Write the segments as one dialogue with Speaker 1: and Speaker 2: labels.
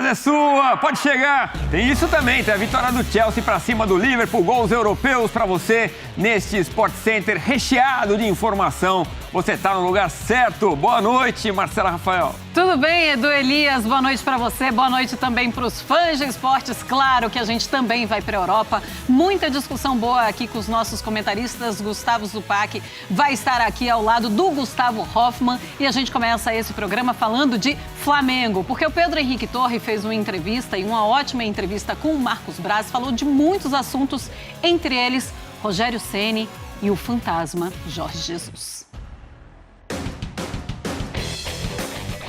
Speaker 1: É sua, pode chegar. Tem isso também, tem a vitória do Chelsea pra cima do Liverpool, gols europeus pra você neste Sport Center recheado de informação. Você tá no lugar certo. Boa noite, Marcela Rafael.
Speaker 2: Tudo bem, Edu Elias? Boa noite pra você, boa noite também pros fãs de esportes. Claro que a gente também vai pra Europa. Muita discussão boa aqui com os nossos comentaristas. Gustavo Zupac vai estar aqui ao lado do Gustavo Hoffmann. E a gente começa esse programa falando de Flamengo, porque o Pedro Henrique Torre fez uma entrevista, e uma ótima entrevista com o Marcos Braz, falou de muitos assuntos, entre eles Rogério Ceni e o fantasma Jorge Jesus.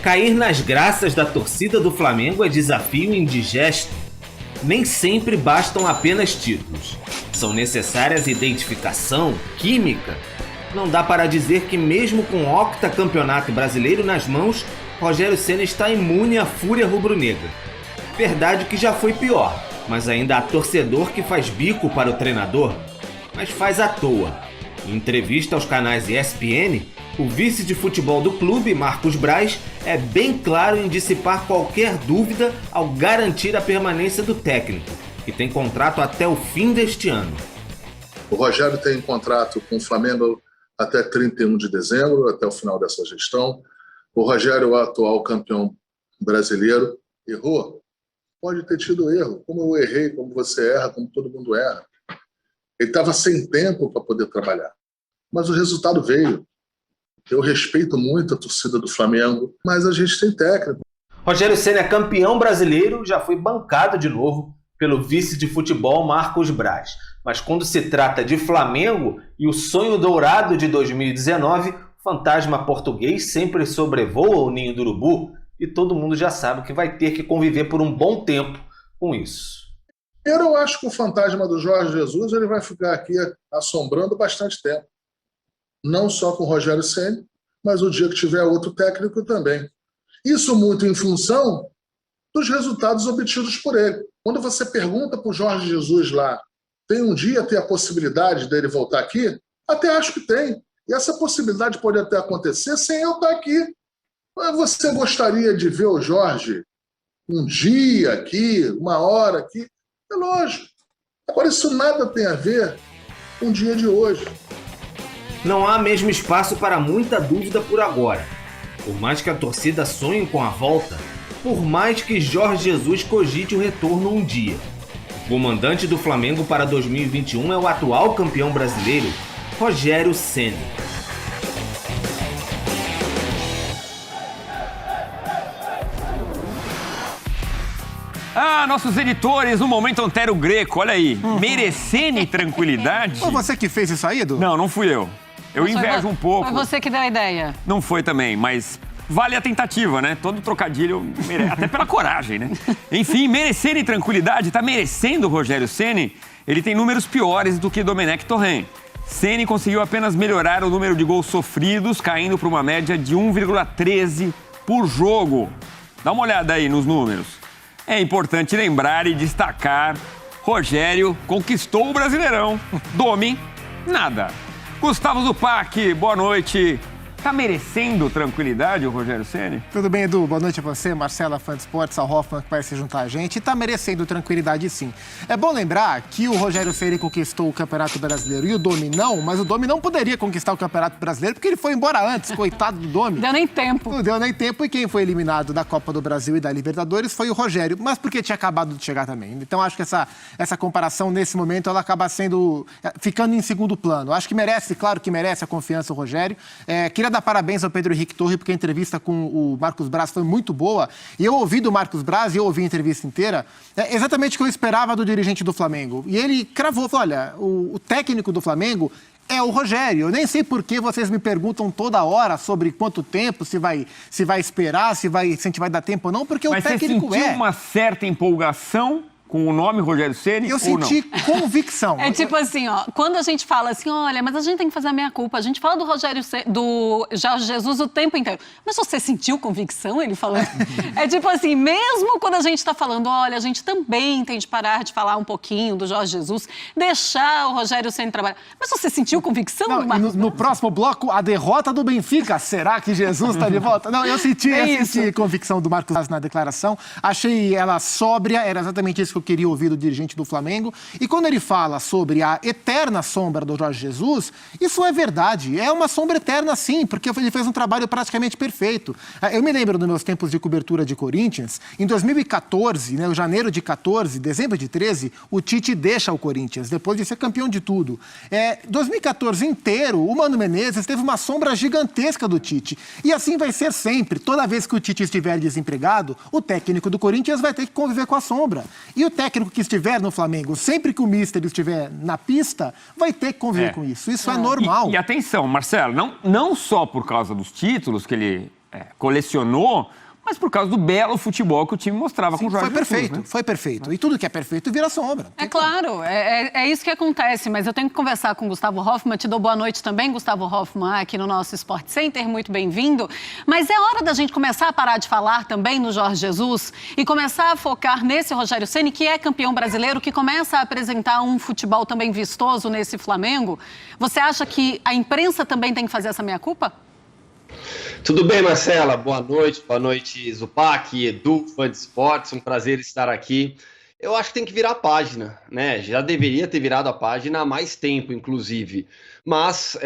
Speaker 3: Cair nas graças da torcida do Flamengo é desafio indigesto. Nem sempre bastam apenas títulos. São necessárias identificação, química. Não dá para dizer que mesmo com o octacampeonato brasileiro nas mãos, Rogério Ceni está imune à fúria rubro-negra. Verdade que já foi pior, mas ainda há torcedor que faz bico para o treinador, mas faz à toa. Em entrevista aos canais ESPN, o vice de futebol do clube, Marcos Braz, é bem claro em dissipar qualquer dúvida ao garantir a permanência do técnico, que tem contrato até o fim deste ano.
Speaker 4: O Rogério tem contrato com o Flamengo até 31 de dezembro, até o final dessa gestão. O Rogério é o atual campeão brasileiro. Errou? Pode ter tido erro, como eu errei, como você erra, como todo mundo erra. Ele estava sem tempo para poder trabalhar, mas o resultado veio. Eu respeito muito a torcida do Flamengo, mas a gente tem técnico.
Speaker 3: Rogério Ceni é campeão brasileiro, já foi bancado de novo pelo vice de futebol Marcos Braz. Mas quando se trata de Flamengo e o sonho dourado de 2019, o fantasma português sempre sobrevoa o ninho do urubu e todo mundo já sabe que vai ter que conviver por um bom tempo com isso.
Speaker 4: Eu acho que o fantasma do Jorge Jesus ele vai ficar aqui assombrando bastante tempo. Não só com o Rogério Ceni, mas o dia que tiver outro técnico também. Isso muito em função dos resultados obtidos por ele. Quando você pergunta para o Jorge Jesus lá, tem um dia ter a possibilidade dele voltar aqui? Até acho que tem. E essa possibilidade pode até acontecer sem eu estar aqui. Mas você gostaria de ver o Jorge um dia aqui, uma hora aqui? É lógico. Agora, isso nada tem a ver com o dia de hoje.
Speaker 3: Não há mesmo espaço para muita dúvida por agora. Por mais que a torcida sonhe com a volta, por mais que Jorge Jesus cogite o retorno um dia. O comandante do Flamengo para 2021 é o atual campeão brasileiro, Rogério Ceni.
Speaker 1: Ah, nossos editores, no Momento Antero Greco, olha aí. Merecene tranquilidade?
Speaker 5: Foi você que fez isso aí, Edu?
Speaker 1: Não, não fui eu. Eu invejo um pouco.
Speaker 2: Foi você que deu a ideia.
Speaker 1: Não foi também, mas vale a tentativa, né? Todo trocadilho, até pela coragem, né? Enfim, merecendo tranquilidade, tá merecendo o Rogério Ceni. Ele tem números piores do que Domenech Torrent. Ceni conseguiu apenas melhorar o número de gols sofridos, caindo para uma média de 1,13 por jogo. Dá uma olhada aí nos números. É importante lembrar e destacar, Rogério conquistou o Brasileirão. Domi, nada. Gustavo Zupac, boa noite. Tá merecendo tranquilidade o Rogério Ceni?
Speaker 5: Tudo bem, Edu? Boa noite a você, Marcela, fã de esportes, ao Hoffmann, que vai se juntar a gente. E tá merecendo tranquilidade, sim. É bom lembrar que o Rogério Ceni conquistou o Campeonato Brasileiro e o Domi não, mas o Domi não poderia conquistar o Campeonato Brasileiro porque ele foi embora antes, coitado do Domi.
Speaker 2: Deu nem tempo.
Speaker 5: Não deu nem tempo, e quem foi eliminado da Copa do Brasil e da Libertadores foi o Rogério, mas porque tinha acabado de chegar também. Então acho que essa comparação, nesse momento, ela acaba ficando em segundo plano. Acho que merece, claro que merece a confiança o Rogério. Queria dar parabéns ao Pedro Henrique Torre, porque a entrevista com o Marcos Braz foi muito boa. E eu ouvi do Marcos Braz, e eu ouvi a entrevista inteira, exatamente o que eu esperava do dirigente do Flamengo. E ele cravou, falou, olha, o técnico do Flamengo é o Rogério. Eu nem sei por que vocês me perguntam toda hora sobre quanto tempo, se vai esperar, se a gente vai dar tempo ou não, porque
Speaker 1: mas
Speaker 5: o técnico
Speaker 1: você sentiu uma certa empolgação com o nome Rogério Ceni
Speaker 5: Eu
Speaker 1: ou não?
Speaker 5: senti convicção.
Speaker 2: É tipo assim, ó, quando a gente fala assim, olha, mas a gente tem que fazer a meia-culpa, a gente fala do do Jorge Jesus o tempo inteiro. Mas você sentiu convicção ele falando? É tipo assim, mesmo quando a gente tá falando, olha, a gente também tem de parar de falar um pouquinho do Jorge Jesus, deixar o Rogério Ceni trabalhar. Mas você sentiu convicção
Speaker 5: Não,
Speaker 2: do Marcos
Speaker 5: no próximo bloco, a derrota do Benfica. Será que Jesus está de volta? Não, eu senti convicção do Marcos Braz na declaração. Achei ela sóbria, era exatamente isso que eu queria ouvir do dirigente do Flamengo. E quando ele fala sobre a eterna sombra do Jorge Jesus, isso é verdade. É uma sombra eterna, sim, porque ele fez um trabalho praticamente perfeito. Eu me lembro dos meus tempos de cobertura de Corinthians. Em 2014, né, janeiro de 14, dezembro de 13, o Tite deixa o Corinthians, depois de ser campeão de tudo. 2014 inteiro, o Mano Menezes teve uma sombra gigantesca do Tite. E assim vai ser sempre. Toda vez que o Tite estiver desempregado, o técnico do Corinthians vai ter que conviver com a sombra. E o técnico que estiver no Flamengo, sempre que o Mister estiver na pista, vai ter que conviver com isso. Isso é normal.
Speaker 1: E atenção, Marcelo, não só por causa dos títulos que ele colecionou, mas por causa do belo futebol que o time mostrava com o Jorge Jesus, né?
Speaker 5: Foi perfeito. E tudo que é perfeito vira sombra.
Speaker 2: É claro, é isso que acontece, mas eu tenho que conversar com o Gustavo Hoffmann, te dou boa noite também, Gustavo Hoffmann, aqui no nosso Sport Center, muito bem-vindo. Mas é hora da gente começar a parar de falar também no Jorge Jesus e começar a focar nesse Rogério Ceni, que é campeão brasileiro, que começa a apresentar um futebol também vistoso nesse Flamengo. Você acha que a imprensa também tem que fazer essa meia-culpa?
Speaker 6: Tudo bem, Marcela? Boa noite, Zupac, Edu, fã de esportes, um prazer estar aqui. Eu acho que tem que virar a página, né? Já deveria ter virado a página há mais tempo, inclusive. Mas,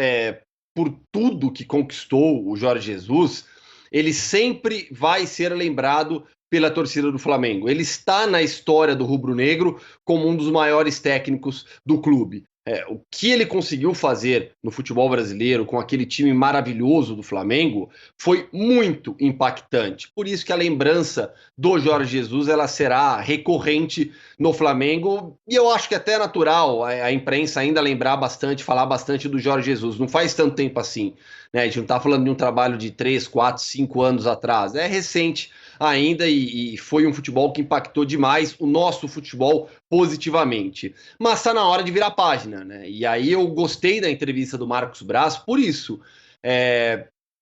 Speaker 6: por tudo que conquistou o Jorge Jesus, ele sempre vai ser lembrado pela torcida do Flamengo. Ele está na história do rubro-negro como um dos maiores técnicos do clube. O que ele conseguiu fazer no futebol brasileiro com aquele time maravilhoso do Flamengo foi muito impactante. Por isso que a lembrança do Jorge Jesus ela será recorrente no Flamengo e eu acho que até é natural a imprensa ainda lembrar bastante, falar bastante do Jorge Jesus. Não faz tanto tempo assim, né? A gente não está falando de um trabalho de 3, 4, 5 anos atrás. É recente ainda e foi um futebol que impactou demais o nosso futebol positivamente. Mas está na hora de virar página, né? E aí eu gostei da entrevista do Marcos Braz por isso.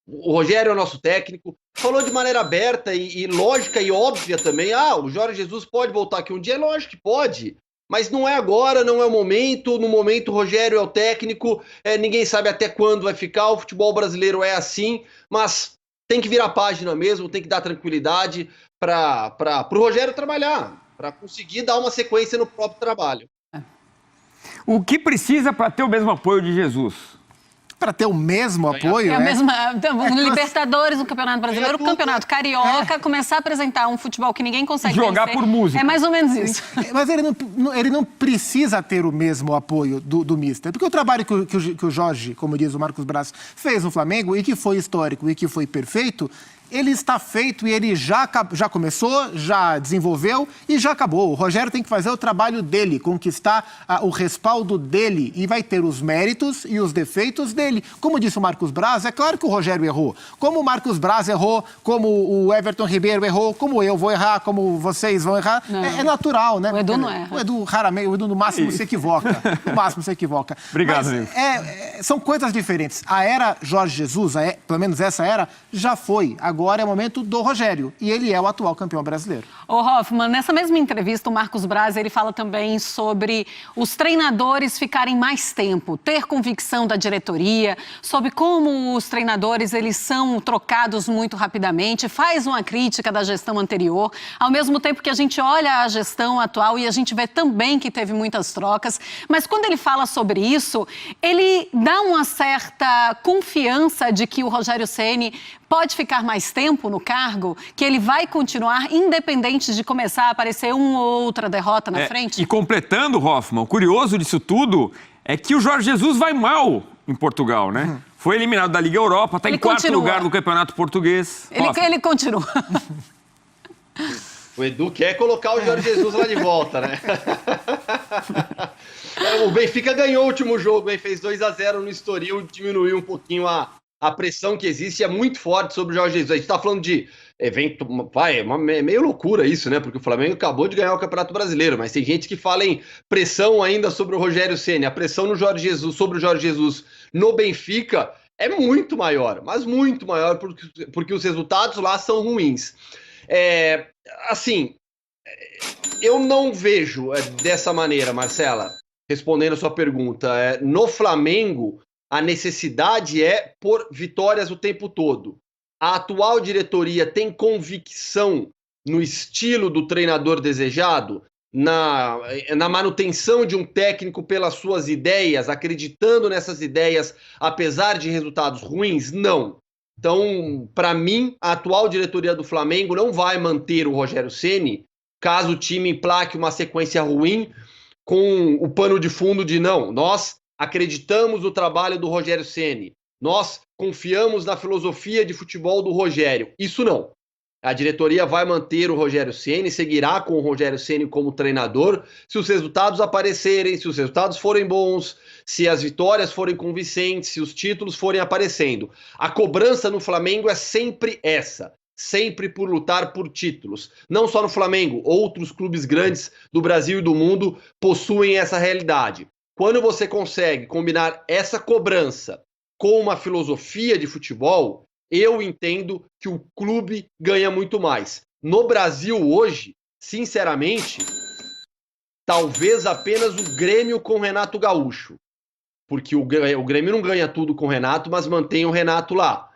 Speaker 6: O Rogério é o nosso técnico, falou de maneira aberta e lógica e óbvia também. O Jorge Jesus pode voltar aqui um dia? É lógico que pode. Mas não é agora, não é o momento. No momento o Rogério é o técnico, ninguém sabe até quando vai ficar. O futebol brasileiro é assim, mas tem que virar página mesmo, tem que dar tranquilidade para o Rogério trabalhar, para conseguir dar uma sequência no próprio trabalho.
Speaker 1: O que precisa para ter o mesmo apoio de Jesus?
Speaker 5: Para ter o mesmo apoio,
Speaker 2: Libertadores, no Campeonato Brasileiro, o Campeonato Carioca, começar a apresentar um futebol que ninguém consegue
Speaker 1: jogar
Speaker 2: vencer.
Speaker 1: Por música.
Speaker 2: É mais ou menos isso.
Speaker 5: Mas ele não precisa ter o mesmo apoio do Mister. Porque o trabalho que o Jorge, como diz o Marcos Braz, fez no Flamengo e que foi histórico e que foi perfeito, ele está feito e ele já começou, já desenvolveu e já acabou. O Rogério tem que fazer o trabalho dele, conquistar o respaldo dele e vai ter os méritos e os defeitos dele. Como disse o Marcos Braz, é claro que o Rogério errou. Como o Marcos Braz errou, como o Everton Ribeiro errou, como eu vou errar, como vocês vão errar. É natural, né?
Speaker 2: O Edu não erra.
Speaker 5: O Edu raramente, o Edu no máximo se equivoca. No máximo se equivoca.
Speaker 1: Obrigado,
Speaker 5: amigo. São coisas diferentes. A era Jorge Jesus, pelo menos essa era, já foi. Agora é o momento do Rogério. E ele é o atual campeão brasileiro.
Speaker 2: Ô Hoffmann, nessa mesma entrevista, o Marcos Braz, ele fala também sobre os treinadores ficarem mais tempo, ter convicção da diretoria, sobre como os treinadores, eles são trocados muito rapidamente, faz uma crítica da gestão anterior, ao mesmo tempo que a gente olha a gestão atual e a gente vê também que teve muitas trocas, mas quando ele fala sobre isso, ele dá uma certa confiança de que o Rogério Ceni pode ficar mais tempo no cargo, que ele vai continuar independente de começar a aparecer uma ou outra derrota na frente?
Speaker 1: E completando, Hoffmann, o curioso disso tudo é que o Jorge Jesus vai mal em Portugal, né? Foi eliminado da Liga Europa, está em quarto lugar no Campeonato Português.
Speaker 2: Ele continua.
Speaker 6: O Edu quer colocar o Jorge Jesus lá de volta, né? O Benfica ganhou o último jogo, hein? Fez 2-0 no Estoril, diminuiu um pouquinho a pressão que existe, é muito forte sobre o Jorge Jesus. A gente está falando de evento, é meio loucura isso, né? Porque o Flamengo acabou de ganhar o Campeonato Brasileiro, mas tem gente que fala em pressão ainda sobre o Rogério Ceni, a pressão no Jorge Jesus, sobre o Jorge Jesus no Benfica é muito maior, mas muito maior porque os resultados lá são ruins. Assim, eu não vejo dessa maneira, Marcela, respondendo a sua pergunta. No Flamengo, a necessidade é por vitórias o tempo todo. A atual diretoria tem convicção no estilo do treinador desejado, na manutenção de um técnico pelas suas ideias, acreditando nessas ideias, apesar de resultados ruins? Não. Então, para mim, a atual diretoria do Flamengo não vai manter o Rogério Ceni caso o time emplaque uma sequência ruim com o pano de fundo de não, nós acreditamos no trabalho do Rogério Ceni, nós confiamos na filosofia de futebol do Rogério. Isso não. A diretoria vai manter o Rogério Ceni, seguirá com o Rogério Ceni como treinador, se os resultados aparecerem, se os resultados forem bons, se as vitórias forem convincentes, se os títulos forem aparecendo. A cobrança no Flamengo é sempre essa, sempre por lutar por títulos. Não só no Flamengo, outros clubes grandes do Brasil e do mundo possuem essa realidade. Quando você consegue combinar essa cobrança com uma filosofia de futebol, eu entendo que o clube ganha muito mais. No Brasil hoje, sinceramente, talvez apenas o Grêmio com o Renato Gaúcho. Porque o Grêmio não ganha tudo com o Renato, mas mantém o Renato lá.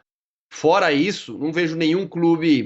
Speaker 6: Fora isso, não vejo nenhum clube